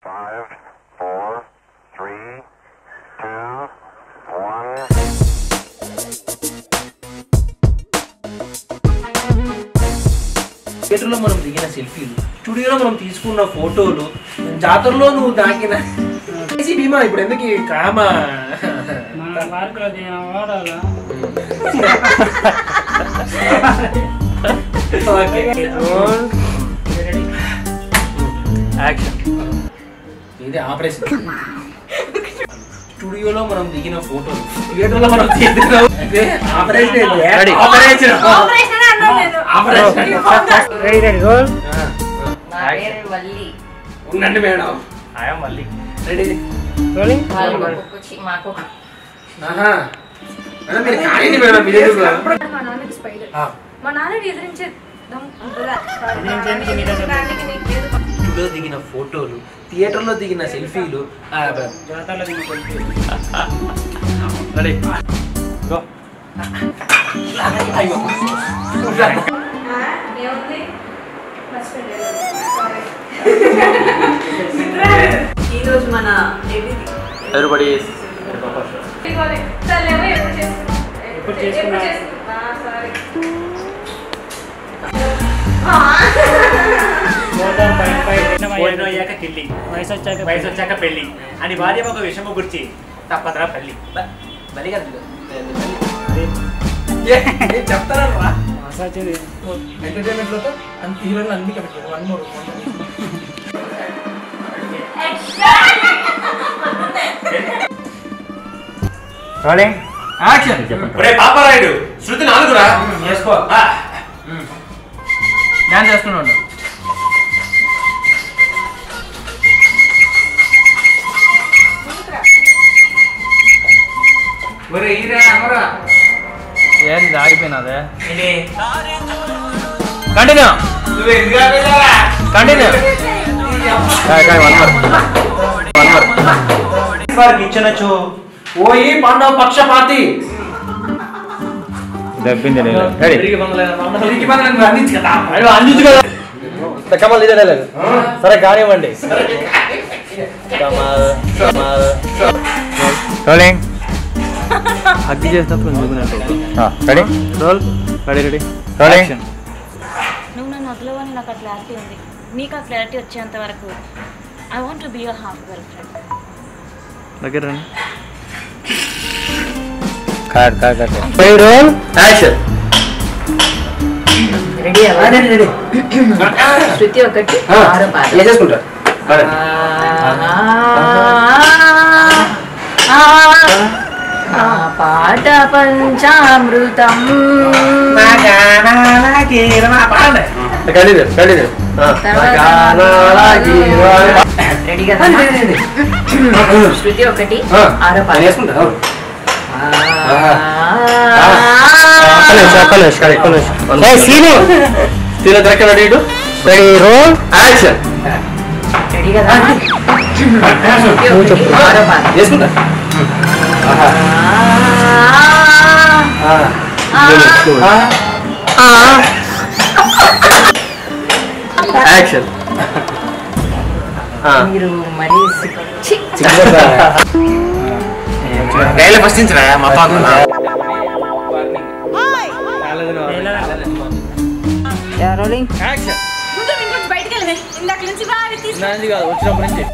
5, 4, 3, 2, 1. థియేటర్లో మనం దిగిన సెల్ఫీలు, స్టూడియోలో మనం తీసుకున్న ఫోటోలు, జాతరలో నువ్వు దాకిన భీమా ఇప్పుడు ఎందుకు కామా ఇది ఆపరేషన్. స్టూడియోలో మనం దిగిన ఫోటోలు, థియేటర్లో మనం తీసిన ఆపరేషన్. ఉండండి మేడం, మళ్ళీ రెడీ. మా నాన్నని ఎదిరించే స్టూడియోలో దిగిన ఫోటోలు, థియేటర్లో దిగిన సెల్ఫీలు. ఈరోజు మన ఎవరిబడి వయసు వచ్చాక పెళ్లి అని భార్య ఒక విషయము గురించి తప్పదరా పెళ్లి బలి చెప్తారా ఎంటర్టైన్మెంట్ లో అంత హీరోలు అన్ని కట్టారు. 1 more. పాపరాయుడు శృతి 4 రా చేసుకో. డాన్స్ చేస్తున్నాడు. ఏంది ఆగిపోయినాదే? Continue continue. ఇచ్చనొచ్చు ఓయి పాండవ పక్షపాతి కమల్ ఇదే లేదు. సరే కానివ్వండి. హగ్గి చేసినప్పుడు ready roll. Ready ready rolling. నువ్వు నన్ను వదలవని నాకు ఆ క్లారిటీ ఉంది. నీకు ఆ క్లారిటీ వచ్చేంత వరకు I want to be your half girl friend. దగ్గర రండి. Role action. రెడీ అవ్వాలి. రెడీ. శృతి ఒకటి చేసుకుంటా. పాట పంచామృతం. రెడీ కదా? శృతి ఒకటి ఆరో పాట చేసుకుంటా. రెడీ కదా? ఆరో పాట చేసుకుంటా. యాక్షన్. మీరు మరీ ఫస్ట్ నుంచి మా పాప రోలింగ్. కాదు వచ్చినప్పటి నుంచి